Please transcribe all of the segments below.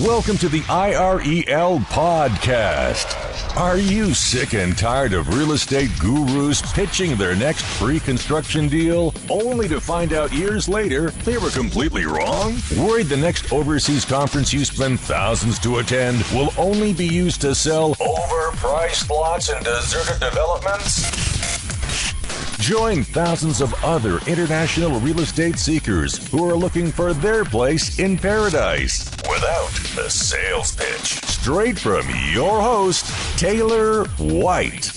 Welcome to the IREL podcast. Are you sick and tired of real estate gurus pitching their next pre-construction deal only to find out years later they were completely wrong? Worried the next overseas conference you spend thousands to attend will only be used to sell overpriced lots in deserted developments? Join thousands of other international real estate seekers who are looking for their place in paradise without the sales pitch. Straight from your host, Taylor White.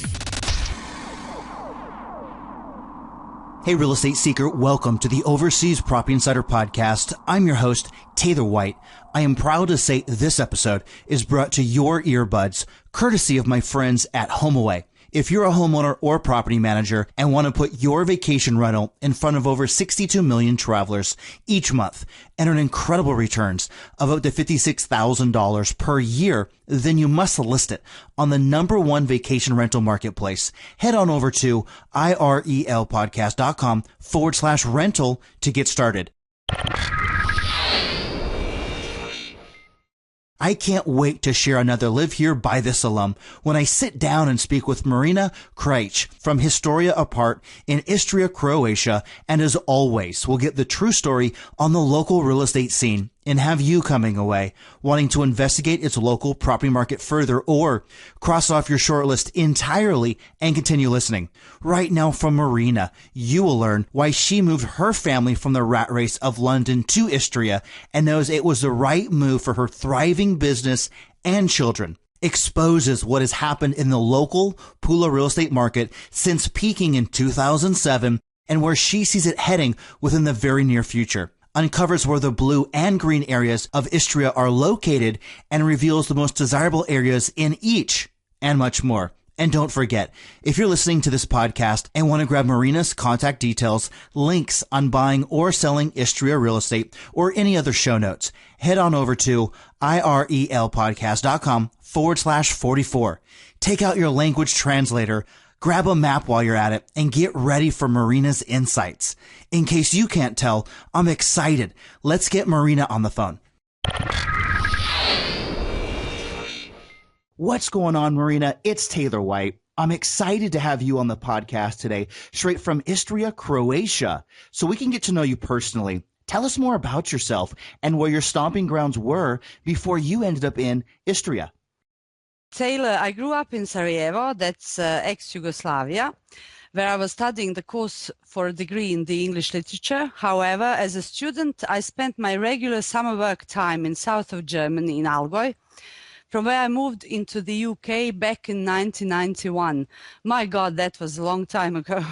Hey, real estate seeker, welcome to the Overseas Property Insider Podcast. I'm your host, Taylor White. I am proud to say this episode is brought to your earbuds, courtesy of my friends at HomeAway. If you're a homeowner or property manager and want to put your vacation rental in front of over 62 million travelers each month and earn incredible returns of up to $56,000 per year, then you must list it on the #1 vacation rental marketplace. Head on over to irelpodcast.com/rental to get started. I can't wait to share another Live Here, Buy This alum when I sit down and speak with Marina Kajic from Histria Apart in Istria, Croatia, and as always, we'll get the true story on the local real estate scene and have you coming away wanting to investigate its local property market further or cross off your short list entirely and continue listening. Right now from Marina, you will learn why she moved her family from the rat race of London to Istria and knows it was the right move for her thriving business and children. Exposes what has happened in the local Pula real estate market since peaking in 2007 and where she sees it heading within the very near future. Uncovers where the blue and green areas of Istria are located and reveals the most desirable areas in each, and much more. And don't forget, if you're listening to this podcast and want to grab Marina's contact details, links on buying or selling Istria real estate, or any other show notes, head on over to irelpodcast.com/44. Take out your language translator, grab a map while you're at it, and get ready for Marina's insights. In case you can't tell, I'm excited. Let's get Marina on the phone. What's going on, Marina? It's Taylor White. I'm excited to have you on the podcast today, straight from Istria, Croatia, so we can get to know you personally. Tell us more about yourself and where your stomping grounds were before you ended up in Istria. Taylor, I grew up in Sarajevo, that's ex-Yugoslavia, where I was studying the course for a degree in the English literature. However, as a student, I spent my regular summer work time in south of Germany in Allgäu, from where I moved into the UK back in 1991. My God, that was a long time ago.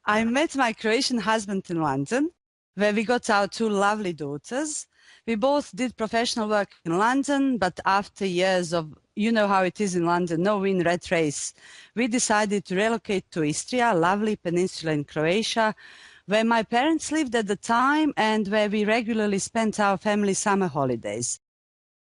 I met my Croatian husband in London, where we got our 2 lovely daughters. We both did professional work in London, but after years of, you know how it is in London, no win rat race, we decided to relocate to Istria, a lovely peninsula in Croatia, where my parents lived at the time and where we regularly spent our family summer holidays.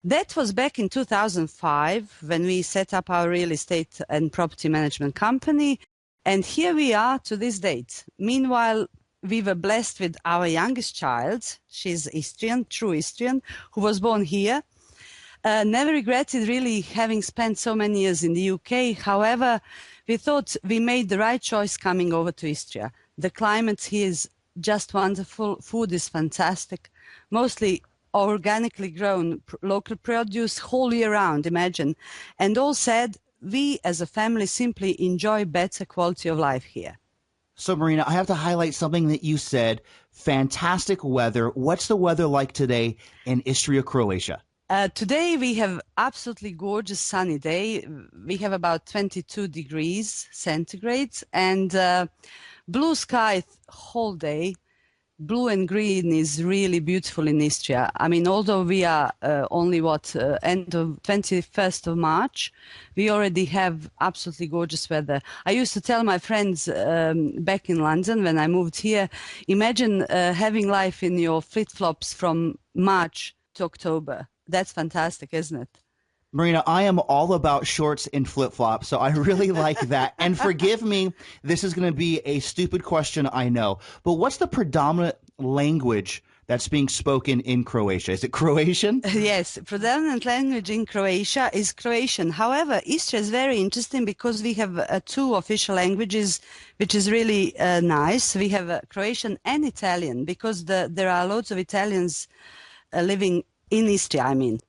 That was back in 2005 when we set up our real estate and property management company, and here we are to this date. Meanwhile, we were blessed with our youngest child. She's Istrian, true Istrian, who was born here. Never regretted really having spent so many years in the UK. However, we thought we made the right choice coming over to Istria. The climate here is just wonderful. Food is fantastic. Mostly organically grown local produce whole year round, imagine. And all said, we as a family simply enjoy better quality of life here. So, Marina, I have to highlight something that you said. Fantastic weather. What's the weather like today in Istria, Croatia? Today we have absolutely gorgeous sunny day. We have about 22 degrees centigrade and blue sky whole day. Blue and green is really beautiful in Istria. I mean, although we are only end of 21st of March, we already have absolutely gorgeous weather. I used to tell my friends back in London when I moved here, imagine having life in your flip-flops from March to October. That's fantastic, isn't it? Marina, I am all about shorts and flip-flops, so I really like that. And forgive me, this is going to be a stupid question, I know, but what's the predominant language that's being spoken in Croatia? Is it Croatian? Yes, predominant language in Croatia is Croatian. However, Istria is very interesting because we have two official languages, which is really nice. We have Croatian and Italian because there are lots of Italians living in Istria, I mean.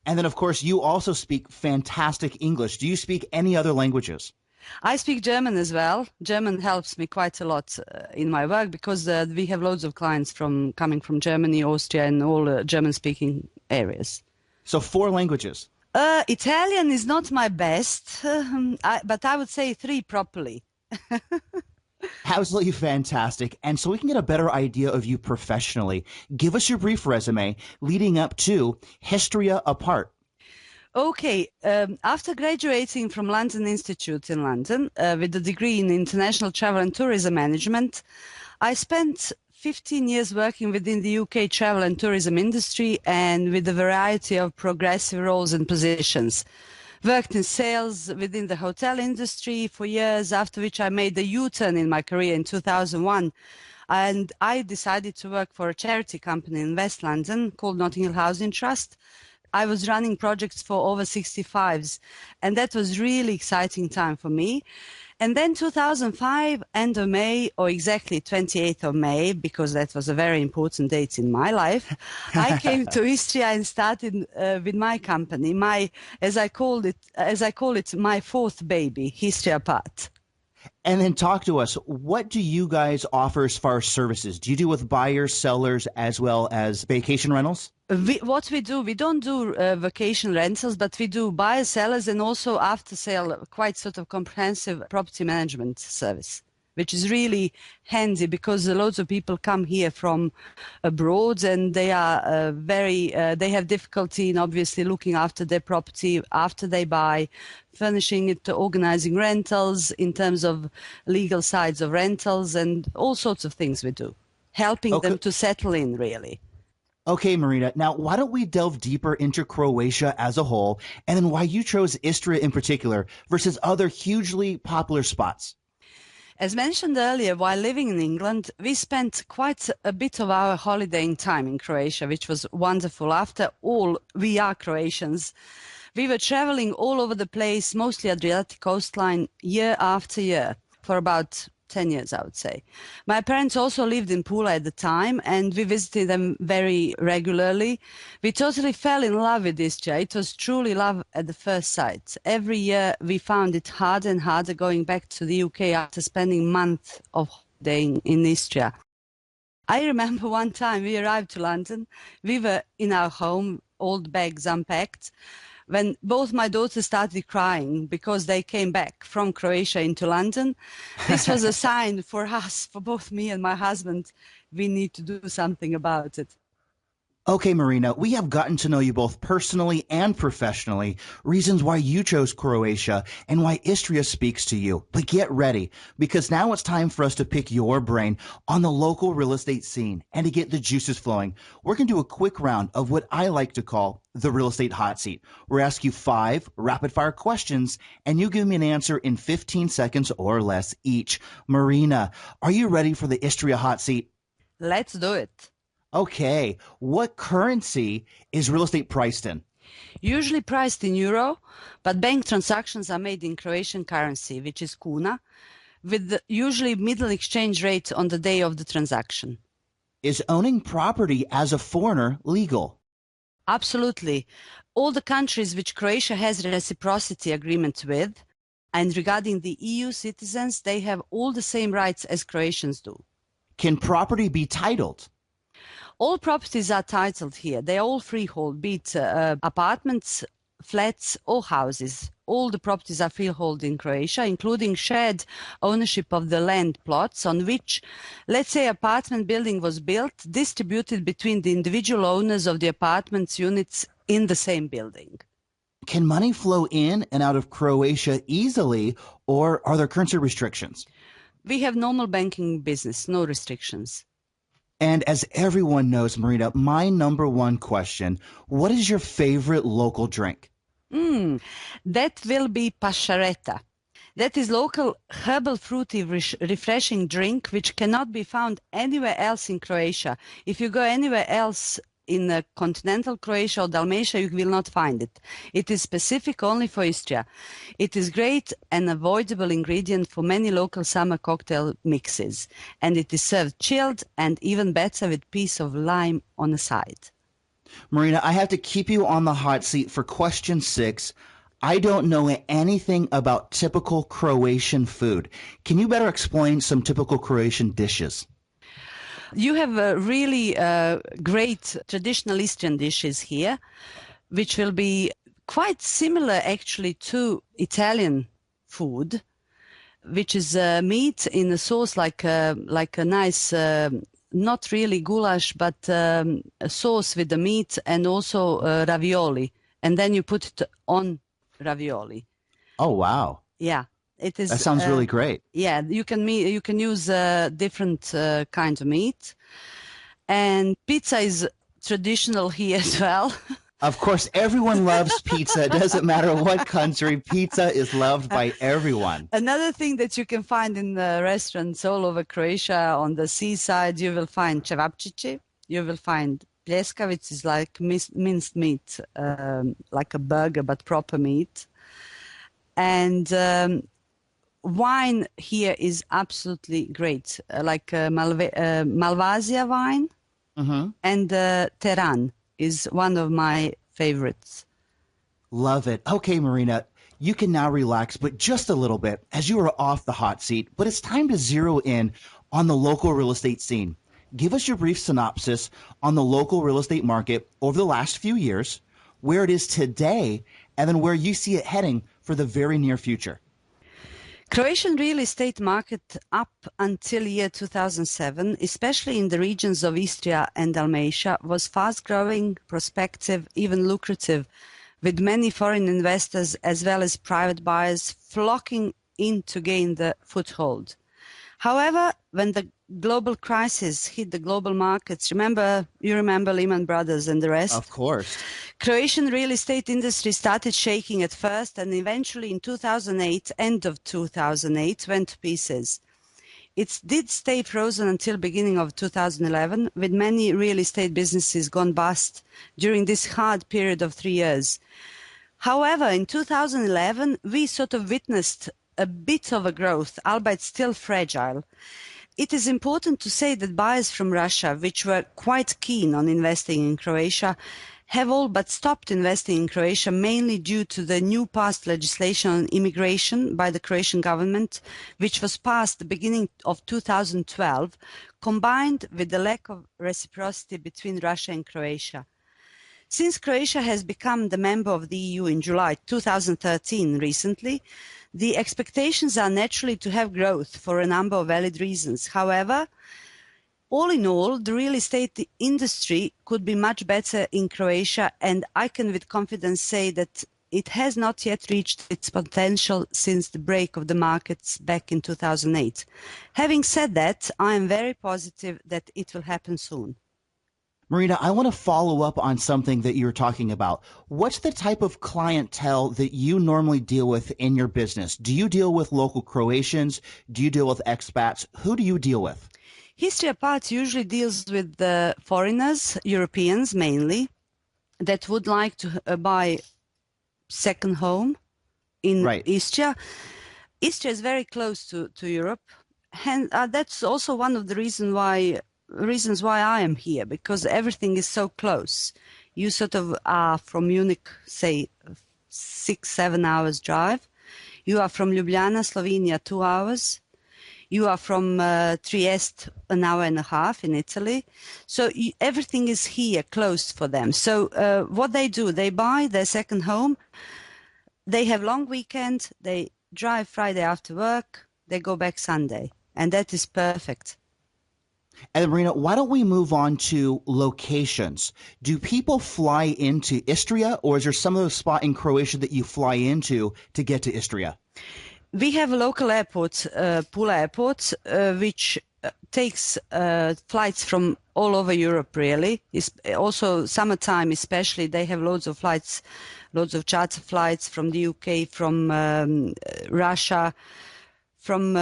And then, of course, you also speak fantastic English. Do you speak any other languages? I speak German as well. German helps me quite a lot in my work because we have loads of clients coming from Germany, Austria, and all German-speaking areas. So 4 languages. Italian is not my best, but I would say 3 properly. Absolutely fantastic. And so we can get a better idea of you professionally, give us your brief resume leading up to Histria Apart. Okay, after graduating from London Institute in London with a degree in International Travel and Tourism Management, I spent 15 years working within the UK travel and tourism industry and with a variety of progressive roles and positions. Worked in sales within the hotel industry for years, after which I made a U-turn in my career in 2001. And I decided to work for a charity company in West London called Notting Hill Housing Trust. I was running projects for over 65s, and that was really exciting time for me. And then 2005, end of May, or exactly 28th of May, because that was a very important date in my life, I came to Istria and started with my company, as I call it, my 4th baby, Histria Apart. And then talk to us, what do you guys offer as far as services? Do you do with buyers, sellers, as well as vacation rentals? What we do, we don't do vacation rentals, but we do buyers, sellers, and also after sale, quite sort of comprehensive property management service, which is really handy because loads of people come here from abroad and they are they have difficulty in obviously looking after their property after they buy, furnishing it, organizing rentals in terms of legal sides of rentals and all sorts of things we do, helping them to settle in really. Okay, Marina. Now, why don't we delve deeper into Croatia as a whole, and then why you chose Istria in particular versus other hugely popular spots? As mentioned earlier, while living in England, we spent quite a bit of our holidaying time in Croatia, which was wonderful. After all, we are Croatians. We were traveling all over the place, mostly Adriatic coastline, year after year, for about 10 years, I would say. My parents also lived in Pula at the time, and we visited them very regularly. We totally fell in love with Istria. It was truly love at the first sight. Every year we found it harder and harder going back to the UK after spending months of holidaying in Istria. I remember one time we arrived to London. We were in our home, all the bags unpacked, when both my daughters started crying because they came back from Croatia into London. This was a sign for us, for both me and my husband, we need to do something about it. Okay, Marina, we have gotten to know you both personally and professionally, reasons why you chose Croatia and why Istria speaks to you. But get ready, because now it's time for us to pick your brain on the local real estate scene and to get the juices flowing. We're going to do a quick round of what I like to call the real estate hot seat. We'll ask you 5 rapid fire questions and you give me an answer in 15 seconds or less each. Marina, are you ready for the Istria hot seat? Let's do it. Okay, what currency is real estate priced in? Usually priced in euro, but bank transactions are made in Croatian currency, which is kuna, with the usually middle exchange rate on the day of the transaction. Is owning property as a foreigner legal? Absolutely. All the countries which Croatia has reciprocity agreement with, and regarding the EU citizens, they have all the same rights as Croatians do. Can property be titled? All properties are titled here. They are all freehold, be it apartments, flats or houses. All the properties are freehold in Croatia, including shared ownership of the land plots on which, let's say, apartment building was built, distributed between the individual owners of the apartments units in the same building. Can money flow in and out of Croatia easily, or are there currency restrictions? We have normal banking business, no restrictions. And as everyone knows, Marina, my number one question, what is your favorite local drink? That will be pashareta. That is local herbal fruity refreshing drink which cannot be found anywhere else in Croatia. If you go anywhere else in continental Croatia or Dalmatia, you will not find it. It is specific only for Istria. It is great and avoidable ingredient for many local summer cocktail mixes, and it is served chilled and even better with piece of lime on the side. Marina, I have to keep you on the hot seat for question 6. I don't know anything about typical Croatian food. Can you better explain some typical Croatian dishes? You have really great traditional Eastern dishes here, which will be quite similar actually to Italian food, which is meat in a sauce like a nice, not really goulash, but a sauce with the meat and also ravioli. And then you put it on ravioli. Oh, wow. Yeah. It is. That sounds really great. Yeah, you can use different kinds of meat, and pizza is traditional here as well. Of course, everyone loves pizza. It doesn't matter what country. Pizza is loved by everyone. Another thing that you can find in the restaurants all over Croatia on the seaside, you will find cevapcici, you will find pljeska, which is like minced meat, like a burger but proper meat, and wine here is absolutely great, like Malvasia wine, and Teran is one of my favorites. Love it. Okay, Marina, you can now relax, but just a little bit as you are off the hot seat. But it's time to zero in on the local real estate scene. Give us your brief synopsis on the local real estate market over the last few years, where it is today, and then where you see it heading for the very near future. Croatian real estate market up until year 2007, especially in the regions of Istria and Dalmatia, was fast-growing, prospective, even lucrative, with many foreign investors as well as private buyers flocking in to gain the foothold. However, when the global crisis hit the global markets, you remember Lehman Brothers and the rest? Of course. Croatian real estate industry started shaking at first, and eventually in 2008, end of 2008, went to pieces. It did stay frozen until beginning of 2011, with many real estate businesses gone bust during this hard period of 3 years. However, in 2011, we sort of witnessed a bit of a growth, albeit still fragile. It is important to say that buyers from Russia, which were quite keen on investing in Croatia, have all but stopped investing in Croatia, mainly due to the new passed legislation on immigration by the Croatian government, which was passed the beginning of 2012, combined with the lack of reciprocity between Russia and Croatia. Since Croatia has become the member of the EU in July 2013 recently, the expectations are naturally to have growth for a number of valid reasons. However, all in all, the real estate industry could be much better in Croatia, and I can with confidence say that it has not yet reached its potential since the break of the markets back in 2008. Having said that, I am very positive that it will happen soon. Marina, I want to follow up on something that you were talking about. What's the type of clientele that you normally deal with in your business? Do you deal with local Croatians? Do you deal with expats? Who do you deal with? Histria part usually deals with the foreigners, Europeans mainly, that would like to buy second home in Istria. Istria is very close to Europe, and that's also one of the reasons why I am here, because everything is so close. You sort of are from Munich, say 6-7 hours drive. You are from Ljubljana, Slovenia, 2 hours. You are from Trieste, an hour and a half in Italy. So everything is here close for them. So what they do, they buy their second home. They have long weekend. They drive Friday after work. They go back Sunday. And that is perfect. And Marina, why don't we move on to locations? Do people fly into Istria, or is there some other spot in Croatia that you fly into to get to Istria? We have a local airport, Pula Airport, which takes flights from all over Europe, really. It's also summertime especially, they have loads of flights, loads of charter flights from the UK, from Russia, from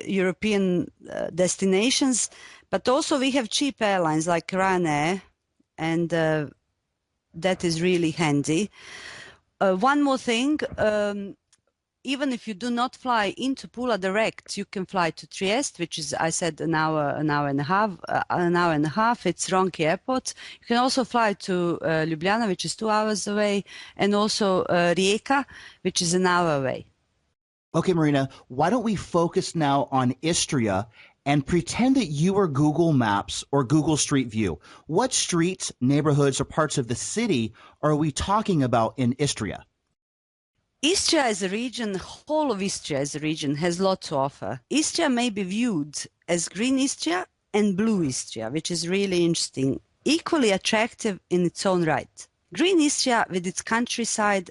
European destinations. But also we have cheap airlines like Ryanair, and that is really handy. One more thing, even if you do not fly into Pula direct, you can fly to Trieste, which is, I said, an hour and a half. It's Ronchi Airport. You can also fly to Ljubljana, which is 2 hours away, and also Rijeka, which is an hour away. Okay, Marina, why don't we focus now on Istria and pretend that you are Google Maps or Google Street View. What streets, neighborhoods, or parts of the city are we talking about in Istria? Istria as a region, whole of Istria as a region, has a lot to offer. Istria may be viewed as green Istria and blue Istria, which is really interesting, equally attractive in its own right. Green Istria with its countryside,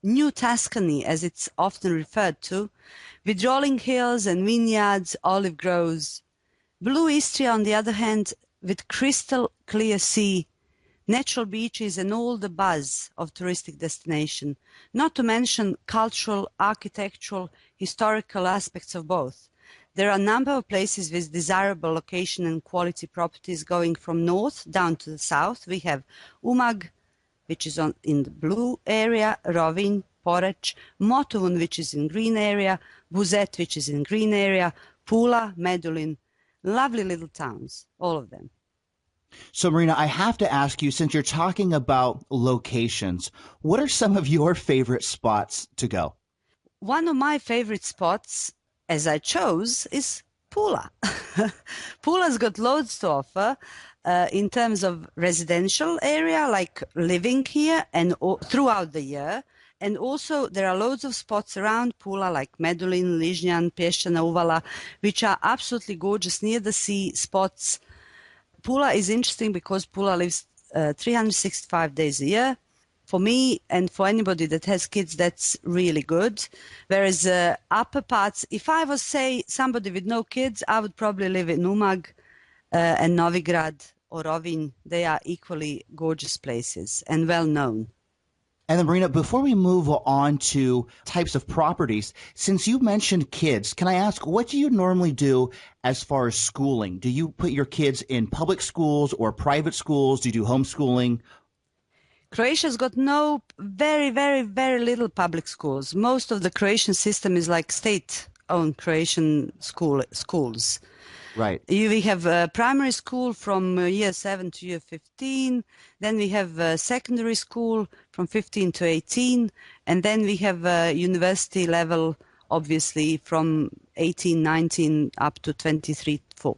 New Tuscany as it's often referred to, with rolling hills and vineyards, olive groves. Blue Istria, on the other hand, with crystal clear sea, natural beaches and all the buzz of touristic destination, not to mention cultural, architectural, historical aspects of both. There are a number of places with desirable location and quality properties going from north down to the south. We have Umag, which is in the blue area, Rovinj, Poreč, Motovun, which is in green area, Buzet, which is in green area, Pula, Medulin, lovely little towns, all of them. So, Marina, I have to ask you, since you're talking about locations, what are some of your favorite spots to go? One of my favorite spots, as I chose, is Pula. Pula's got loads to offer in terms of residential area, like living here and throughout the year. And also there are loads of spots around Pula, like Medulin, Ližnjan, Pješčana Uvala, which are absolutely gorgeous, near the sea spots. Pula is interesting because Pula lives 365 days a year. For me and for anybody that has kids, that's really good. Whereas upper parts, if I was, say, somebody with no kids, I would probably live in Umag and Novigrad or Rovinj. They are equally gorgeous places and well known. And then, Marina, before we move on to types of properties, since you mentioned kids, can I ask, what do you normally do as far as schooling? Do you put your kids in public schools or private schools? Do you do homeschooling? Croatia's got very, very, very little public schools. Most of the Croatian system is like state-owned Croatian schools. Right. We have primary school from year 7 to year 15. Then we have secondary school from 15 to 18. And then we have university level, obviously, from 18, 19 up to 23, 4.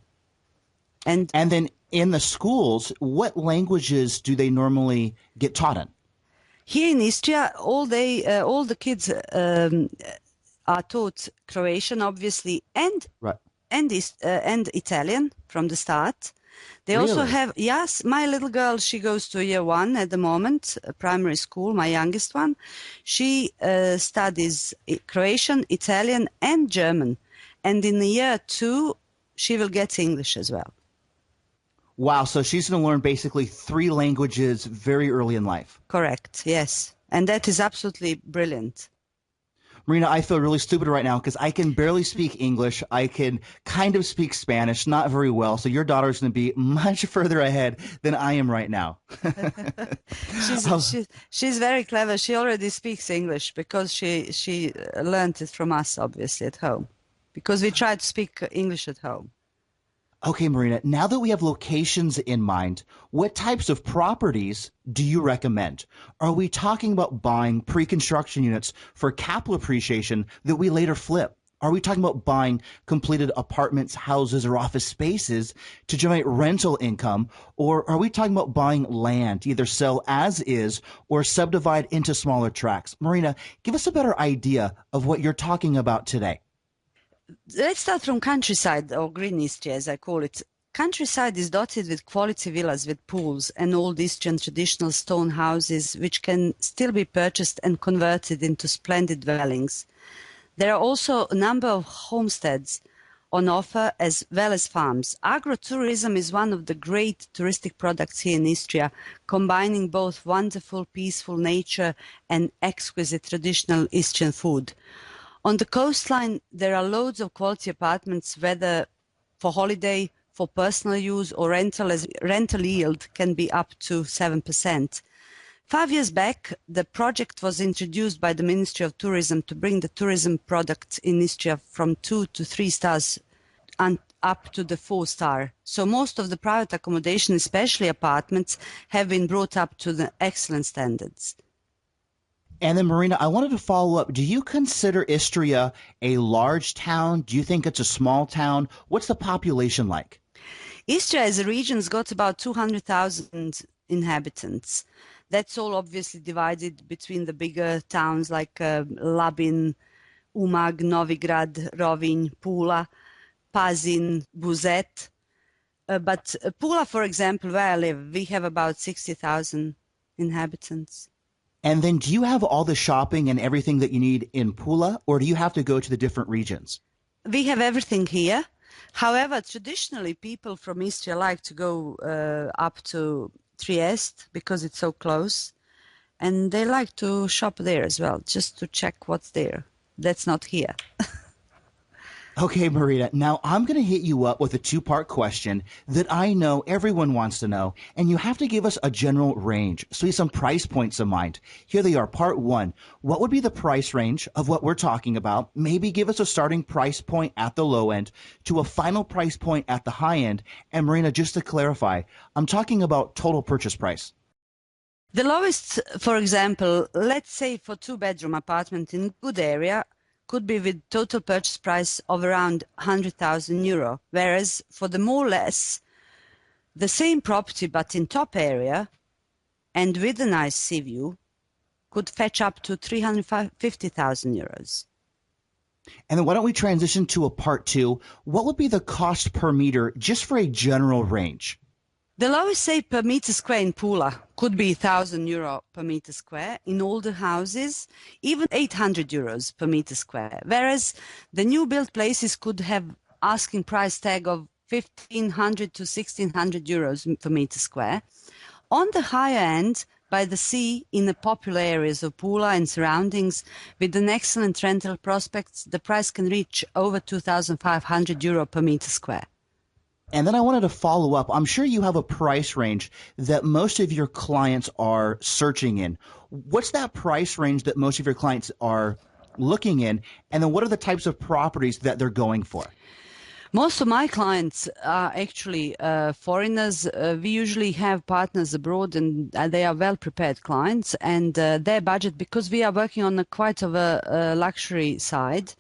And then in the schools, what languages do they normally get taught in? Here in Istria, all the kids are taught Croatian, obviously, and right. and Italian from the start. They really? Also have, yes, my little girl, she goes to year 1 at the moment, primary school, my youngest one. She studies Croatian, Italian, and German. And in year 2, she will get English as well. Wow, so she's going to learn basically 3 languages very early in life. Correct, yes. And that is absolutely brilliant. Marina, I feel really stupid right now because I can barely speak English. I can kind of speak Spanish, not very well. So your daughter's going to be much further ahead than I am right now. She's very clever. She already speaks English because she learned it from us, obviously, at home. Because we try to speak English at home. Okay, Marina, now that we have locations in mind, what types of properties do you recommend? Are we talking about buying pre-construction units for capital appreciation that we later flip? Are we talking about buying completed apartments, houses, or office spaces to generate rental income? Or are we talking about buying land, either sell as is or subdivide into smaller tracts? Marina, give us a better idea of what you're talking about today. Let's start from countryside, or green Istria as I call it. Countryside is dotted with quality villas with pools and old Istrian traditional stone houses which can still be purchased and converted into splendid dwellings. There are also a number of homesteads on offer as well as farms. Agrotourism is one of the great touristic products here in Istria, combining both wonderful, peaceful nature and exquisite traditional Istrian food. On the coastline, there are loads of quality apartments, whether for holiday, for personal use or rental, as rental yield can be up to 7%. 5 years back, the project was introduced by the Ministry of Tourism to bring the tourism product in Istria from 2 to 3 stars and up to the 4-star. So most of the private accommodation, especially apartments, have been brought up to the excellent standards. And then, Marina, I wanted to follow up. Do you consider Istria a large town? Do you think it's a small town? What's the population like? Istria as a region's got about 200,000 inhabitants. That's all obviously divided between the bigger towns like Labin, Umag, Novigrad, Rovinj, Pula, Pazin, Buzet. But Pula, for example, where I live, we have about 60,000 inhabitants. And then do you have all the shopping and everything that you need in Pula, or do you have to go to the different regions? We have everything here. However, traditionally, people from Istria like to go up to Trieste because it's so close, and they like to shop there as well, just to check what's there. That's not here. Okay, Marina, now I'm going to hit you up with a two-part question that I know everyone wants to know, and you have to give us a general range, so you have some price points in mind. Here they are. Part one, what would be the price range of what we're talking about? Maybe give us a starting price point at the low end to a final price point at the high end. And Marina, just to clarify, I'm talking about total purchase price. The lowest, for example, let's say for 2-bedroom apartment in good area, could be with total purchase price of around 100,000 euro, whereas for the more or less the same property but in top area and with a nice sea view could fetch up to 350,000 euros. And then why don't we transition to a part two? What would be the cost per meter just for a general range? The lowest, say, per meter square in Pula could be 1,000 euro per meter square. In older houses, even 800 euros per meter square. Whereas the new built places could have asking price tag of 1,500 to 1,600 euros per meter square. On the higher end, by the sea, in the popular areas of Pula and surroundings, with an excellent rental prospects, the price can reach over 2,500 euro per meter square. And then I wanted to follow up. I'm sure you have a price range that most of your clients are searching in. What's that price range that most of your clients are looking in? And then what are the types of properties that they're going for? Most of my clients are actually foreigners. We usually have partners abroad, and they are well-prepared clients. And their budget, because we are working on quite of a luxury side,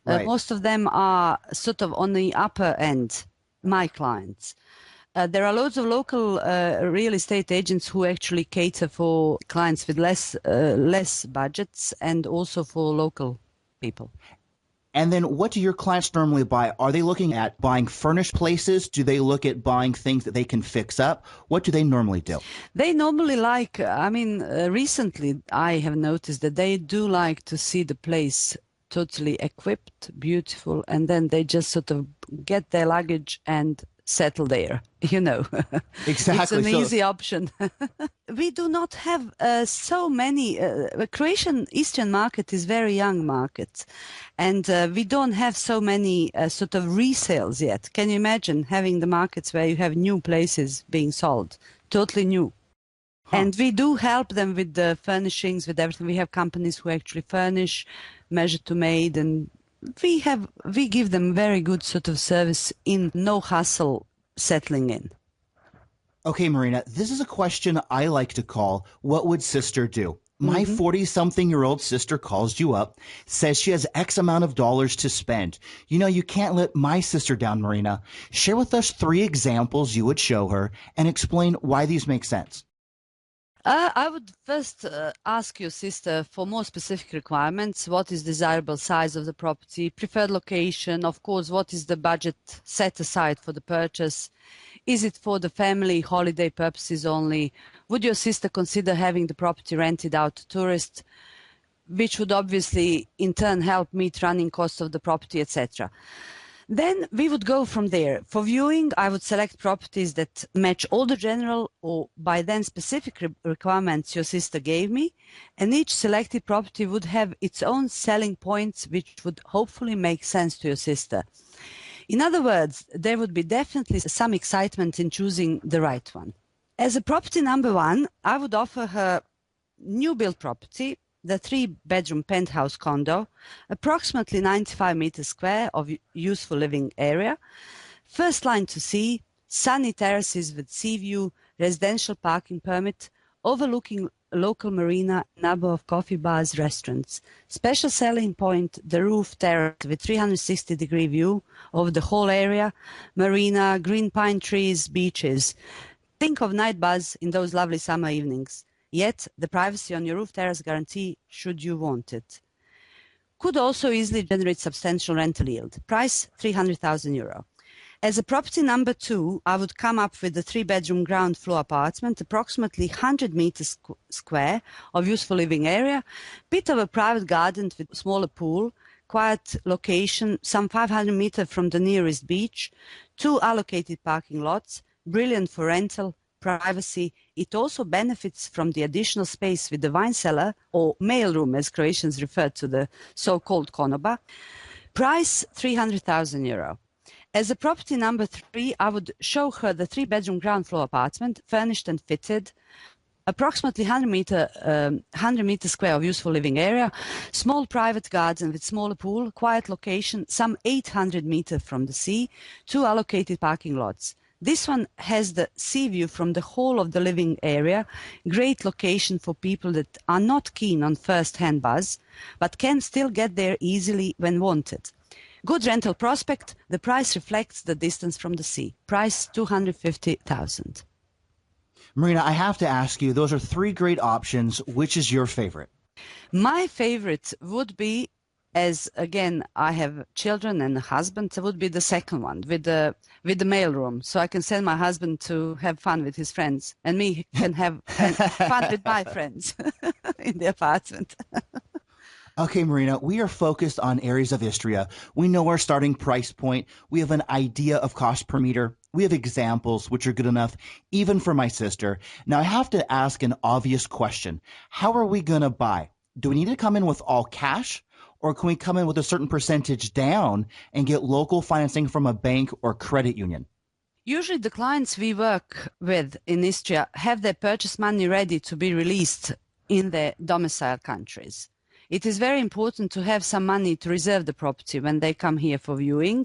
Right. most of them are sort of on the upper end. My clients. There are loads of local real estate agents who actually cater for clients with less budgets and also for local people. And then what do your clients normally buy? Are they looking at buying furnished places? Do they look at buying things that they can fix up? What do they normally do? They normally like, recently I have noticed that they do like to see the place totally equipped, beautiful, and then they just sort of get their luggage and settle there, you know. Exactly. It's an easy option. We do not have so many. The Croatian Eastern market is very young market, and we don't have so many sort of resales yet. Can you imagine having the markets where you have new places being sold, totally new? And we do help them with the furnishings, with everything. We have companies who actually furnish, measure to made, and we give them very good sort of service in no hassle settling in. Okay, Marina, this is a question I like to call, what would sister do? My 40-something-year-old sister calls you up, says she has X amount of dollars to spend. You know, you can't let my sister down, Marina. Share with us 3 examples you would show her and explain why these make sense. I would first ask your sister for more specific requirements. What is desirable size of the property, preferred location, of course, what is the budget set aside for the purchase? Is it for the family holiday purposes only? Would your sister consider having the property rented out to tourists? which would obviously in turn help meet running costs of the property, etc. Then we would go from there. For viewing, I would select properties that match all the general or by then specific requirements your sister gave me, and each selected property would have its own selling points which would hopefully make sense to your sister. In other words, there would be definitely some excitement in choosing the right one. As a property number one, I would offer her new build property, the 3-bedroom penthouse condo, approximately 95 meters square of useful living area, first line to sea, sunny terraces with sea view, residential parking permit, overlooking local marina, number of coffee bars, restaurants. Special selling point, the roof terrace with 360-degree view over the whole area, marina, green pine trees, beaches. Think of night buzz in those lovely summer evenings. Yet the privacy on your roof terrace guarantee should you want it. Could also easily generate substantial rental yield. Price €300,000. As a property number two, I would come up with a 3-bedroom ground floor apartment, approximately 100 meters square of useful living area, bit of a private garden with smaller pool, quiet location, some 500 meters from the nearest beach, 2 allocated parking lots, brilliant for rental, privacy. It also benefits from the additional space with the wine cellar, or mailroom as Croatians refer to the so-called konoba. Price €300,000. As a property number three, I would show her the 3-bedroom ground floor apartment, furnished and fitted, approximately 100 meters square of useful living area, small private garden with smaller pool, quiet location, some 800 meters from the sea, 2 allocated parking lots. This one has the sea view from the whole of the living area, great location for people that are not keen on first-hand buzz, but can still get there easily when wanted. Good rental prospect, the price reflects the distance from the sea. Price $250,000. Marina, I have to ask you, those are 3 great options. Which is your favorite? My favorite would be, as again I have children and a husband, it would be the second one with the mailroom, so I can send my husband to have fun with his friends, and me can have fun with my friends in the apartment. Okay, Marina, we are focused on areas of Istria. We know our starting price point. We have an idea of cost per meter. We have examples which are good enough, even for my sister. Now, I have to ask an obvious question. How are we going to buy? Do we need to come in with all cash? Or can we come in with a certain percentage down and get local financing from a bank or credit union? Usually the clients we work with in Istria have their purchase money ready to be released in their domicile countries. It is very important to have some money to reserve the property when they come here for viewing,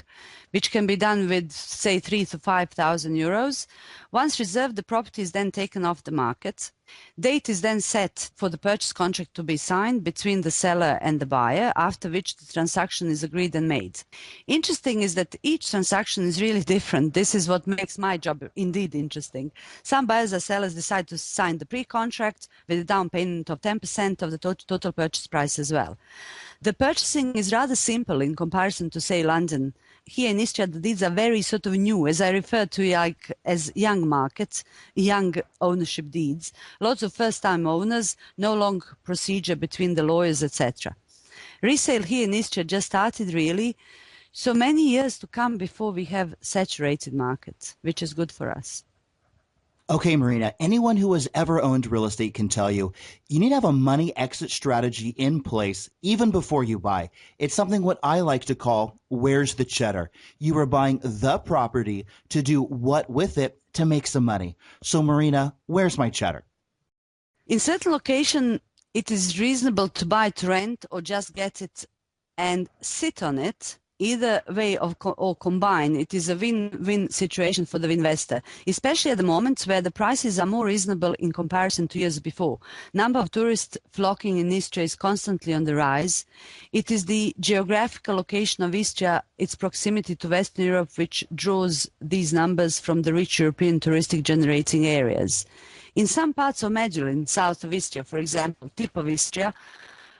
which can be done with, say, 3,000 to 5,000 euros. Once reserved, the property is then taken off the market. Date is then set for the purchase contract to be signed between the seller and the buyer, after which the transaction is agreed and made. Interesting is that each transaction is really different. This is what makes my job indeed interesting. Some buyers or sellers decide to sign the pre-contract with a down payment of 10% of the total purchase price as well. The purchasing is rather simple in comparison to, say, London. Here in Istria, the deeds are very sort of new, as I refer to like as young markets, young ownership deeds. Lots of first-time owners, no long procedure between the lawyers, etc. Resale here in Istria just started really, so many years to come before we have saturated market, which is good for us. Okay, Marina, anyone who has ever owned real estate can tell you, you need to have a money exit strategy in place even before you buy. It's something what I like to call, where's the cheddar? You are buying the property to do what with it to make some money. So, Marina, where's my cheddar? In certain location, it is reasonable to buy to rent or just get it and sit on it. Either way or combine, it is a win-win situation for the investor, especially at the moment where the prices are more reasonable in comparison to years before. Number of tourists flocking in Istria is constantly on the rise. It is the geographical location of Istria, its proximity to Western Europe, which draws these numbers from the rich European touristic generating areas. In some parts of Medulin, south of Istria, for example, tip of Istria,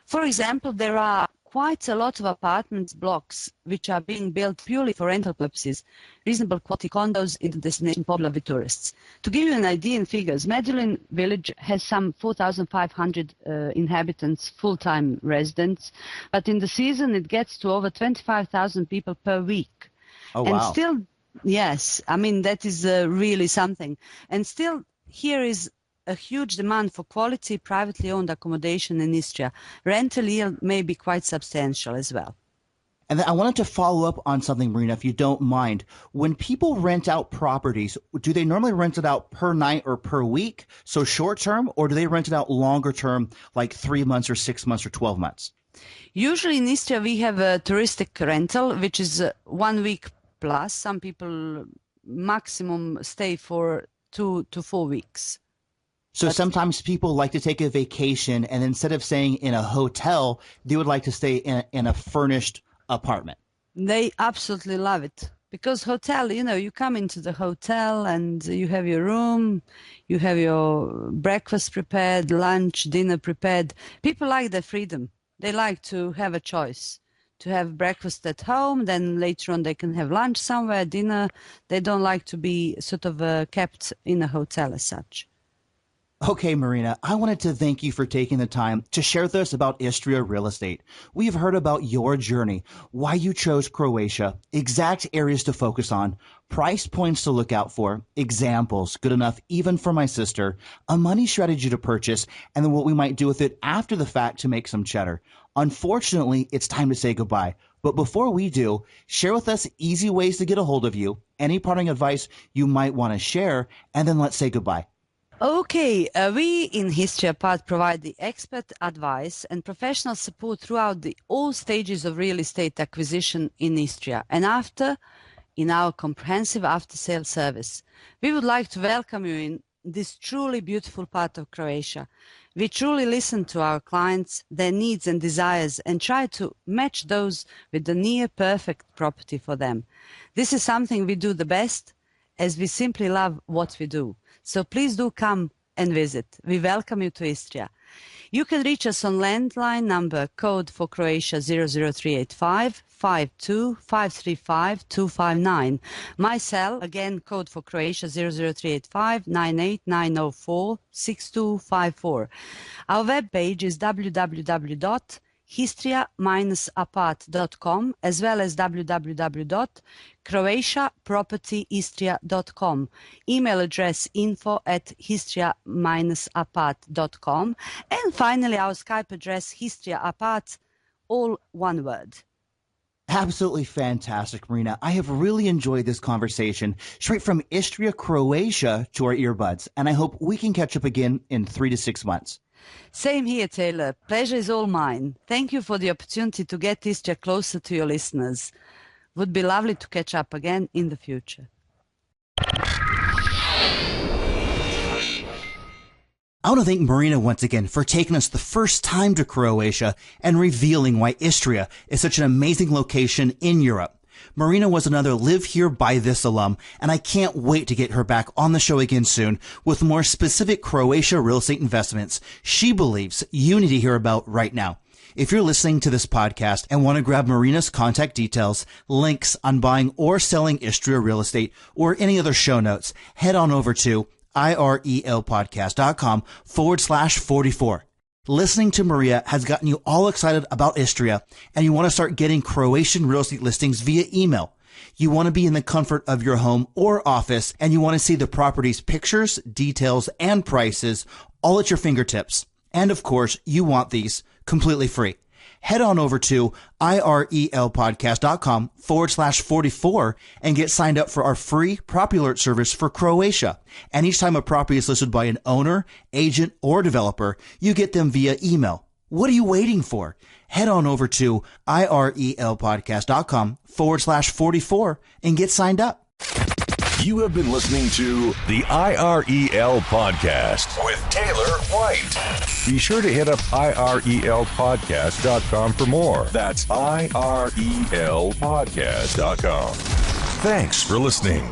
for example, there are quite a lot of apartments blocks which are being built purely for rental purposes, reasonable quality condos in the destination popular with tourists. To give you an idea in figures, Medellin village has some 4,500 inhabitants, full-time residents, but in the season it gets to over 25,000 people per week. Oh, and wow. Still, yes, I mean, that is really something. And still, here is a huge demand for quality privately owned accommodation in Istria. Rental yield may be quite substantial as well. And then I wanted to follow up on something, Marina, if you don't mind. When people rent out properties, do they normally rent it out per night or per week, so short term, or do they rent it out longer term, like 3 months or 6 months or 12 months? Usually in Istria we have a touristic rental, which is 1 week plus. Some people maximum stay for 2 to 4 weeks. So sometimes people like to take a vacation, and instead of staying in a hotel, they would like to stay in a furnished apartment. They absolutely love it, because hotel, you come into the hotel and you have your room, you have your breakfast prepared, lunch, dinner prepared. People like the freedom. They like to have a choice, to have breakfast at home, then later on they can have lunch somewhere, dinner. They don't like to be sort of kept in a hotel as such. Okay, Marina, I wanted to thank you for taking the time to share with us about Istria real estate. We've heard about your journey, why you chose Croatia, exact areas to focus on, price points to look out for, examples good enough even for my sister, a money strategy to purchase, and then what we might do with it after the fact to make some cheddar. Unfortunately, it's time to say goodbye. But before we do, share with us easy ways to get a hold of you, any parting advice you might want to share, and then let's say goodbye. Okay, we in Histria Part provide the expert advice and professional support throughout all stages of real estate acquisition in Istria and in our comprehensive after-sale service. We would like to welcome you in this truly beautiful part of Croatia. We truly listen to our clients, their needs and desires, and try to match those with the near-perfect property for them. This is something we do the best, as we simply love what we do. So please do come and visit. We welcome you to Istria. You can reach us on landline number code for Croatia 00385 52 535 259. My cell, again, code for Croatia 00385 98904 6254. Our webpage is www.histria-apart.com as well as www.croatiapropertyistria.com. Email address info@histria-apart.com. And finally, our Skype address Histria Apart, all one word. Absolutely fantastic, Marina. I have really enjoyed this conversation straight from Istria, Croatia to our earbuds, and I hope we can catch up again in 3 to 6 months. Same here, Taylor. Pleasure is all mine. Thank you for the opportunity to get Istria closer to your listeners. Would be lovely to catch up again in the future. I want to thank Marina once again for taking us the first time to Croatia and revealing why Istria is such an amazing location in Europe. Marina was another Live Here Buy This alum, and I can't wait to get her back on the show again soon with more specific Croatia real estate investments she believes you need to hear about right now. If you're listening to this podcast and want to grab Marina's contact details, links on buying or selling Istria real estate, or any other show notes, head on over to irelpodcast.com/44. Listening to Maria has gotten you all excited about Istria, and you want to start getting Croatian real estate listings via email. You want to be in the comfort of your home or office, and you want to see the property's pictures, details, and prices all at your fingertips. And of course, you want these completely free. Head on over to irelpodcast.com/44 and get signed up for our free property alert service for Croatia. And each time a property is listed by an owner, agent, or developer, you get them via email. What are you waiting for? Head on over to irelpodcast.com/44 and get signed up. You have been listening to the IREL Podcast with Taylor White. Be sure to hit up irelpodcast.com for more. That's irelpodcast.com. Thanks for listening.